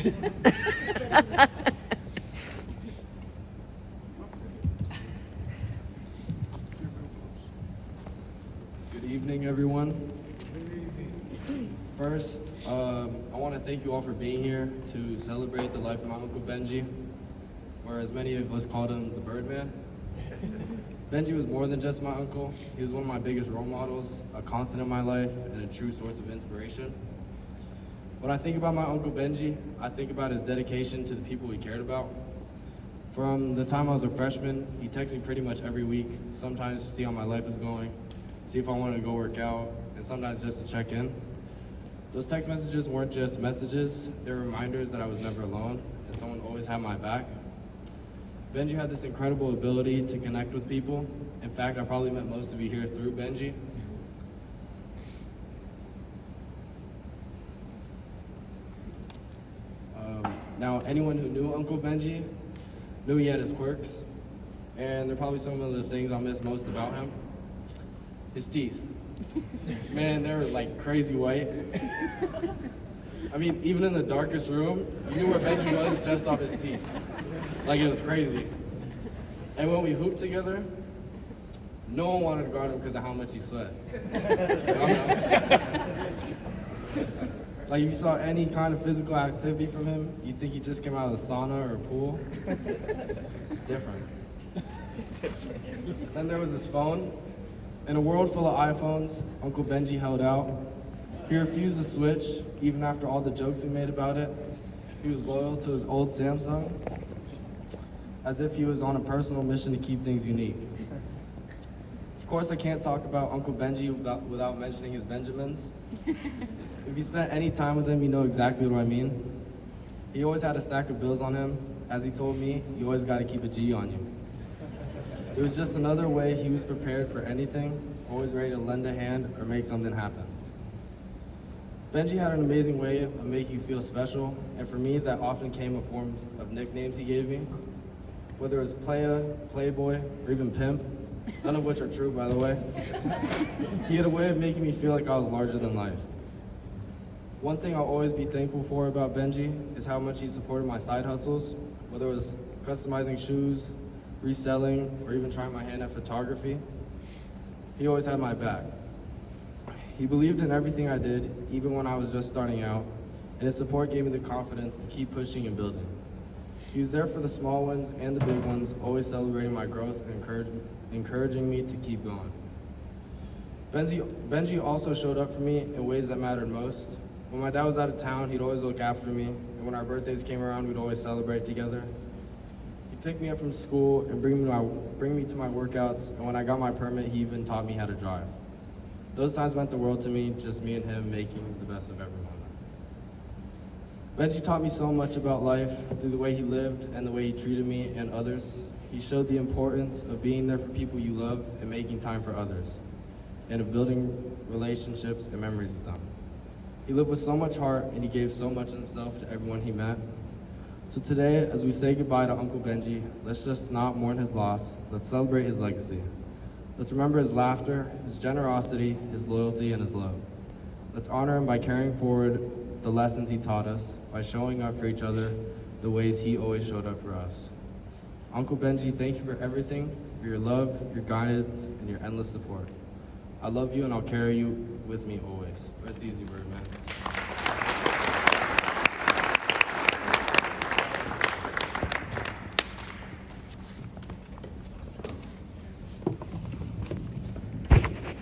Good evening, everyone. First, I want to thank you all for being here to celebrate the life of my Uncle Benji, or as many of us called him, the Birdman. Benji was more than just my uncle. He was one of my biggest role models, a constant in my life, and a true source of inspiration. When I think about my Uncle Benji, I think about his dedication to the people he cared about. From the time I was a freshman, he texted me pretty much every week, sometimes to see how my life was going, see if I wanted to go work out, and sometimes just to check in. Those text messages weren't just messages, they were reminders that I was never alone, and someone always had my back. Benji had this incredible ability to connect with people. In fact, I probably met most of you here through Benji. Now, anyone who knew Uncle Benji knew he had his quirks, and they're probably some of the things I'll miss most about him. His teeth. Man, they were like crazy white. I mean, even in the darkest room, you knew where Benji was just off his teeth. Like, it was crazy. And when we hooped together, no one wanted to guard him because of how much he sweat. Like, if you saw any kind of physical activity from him, you'd think he just came out of the sauna or a pool. It's different. Then there was his phone. In a world full of iPhones, Uncle Benji held out. He refused to switch, even after all the jokes we made about it. He was loyal to his old Samsung, as if he was on a personal mission to keep things unique. Of course, I can't talk about Uncle Benji without mentioning his Benjamins. If you spent any time with him, you know exactly what I mean. He always had a stack of bills on him. As he told me, you always got to keep a G on you. It was just another way he was prepared for anything, always ready to lend a hand or make something happen. Benji had an amazing way of making you feel special, and for me, that often came in forms of nicknames he gave me. Whether it was Playa, Playboy, or even Pimp, none of which are true, by the way. He had a way of making me feel like I was larger than life. One thing I'll always be thankful for about Benji is how much he supported my side hustles, whether it was customizing shoes, reselling, or even trying my hand at photography. He always had my back. He believed in everything I did, even when I was just starting out, and his support gave me the confidence to keep pushing and building. He was there for the small ones and the big ones, always celebrating my growth and encouraging me to keep going. Benji also showed up for me in ways that mattered most. When my dad was out of town, he'd always look after me, and when our birthdays came around, we'd always celebrate together. He'd pick me up from school and bring me to my workouts, and when I got my permit, he even taught me how to drive. Those times meant the world to me, just me and him making the best of every moment. Benji taught me so much about life through the way he lived and the way he treated me and others. He showed the importance of being there for people you love and making time for others, and of building relationships and memories with them. He lived with so much heart, and he gave so much of himself to everyone he met. So today, as we say goodbye to Uncle Benji, let's just not mourn his loss. Let's celebrate his legacy. Let's remember his laughter, his generosity, his loyalty, and his love. Let's honor him by carrying forward the lessons he taught us, by showing up for each other the ways he always showed up for us. Uncle Benji, thank you for everything, for your love, your guidance, and your endless support. I love you, and I'll carry you with me always. Rest easy, Birdman.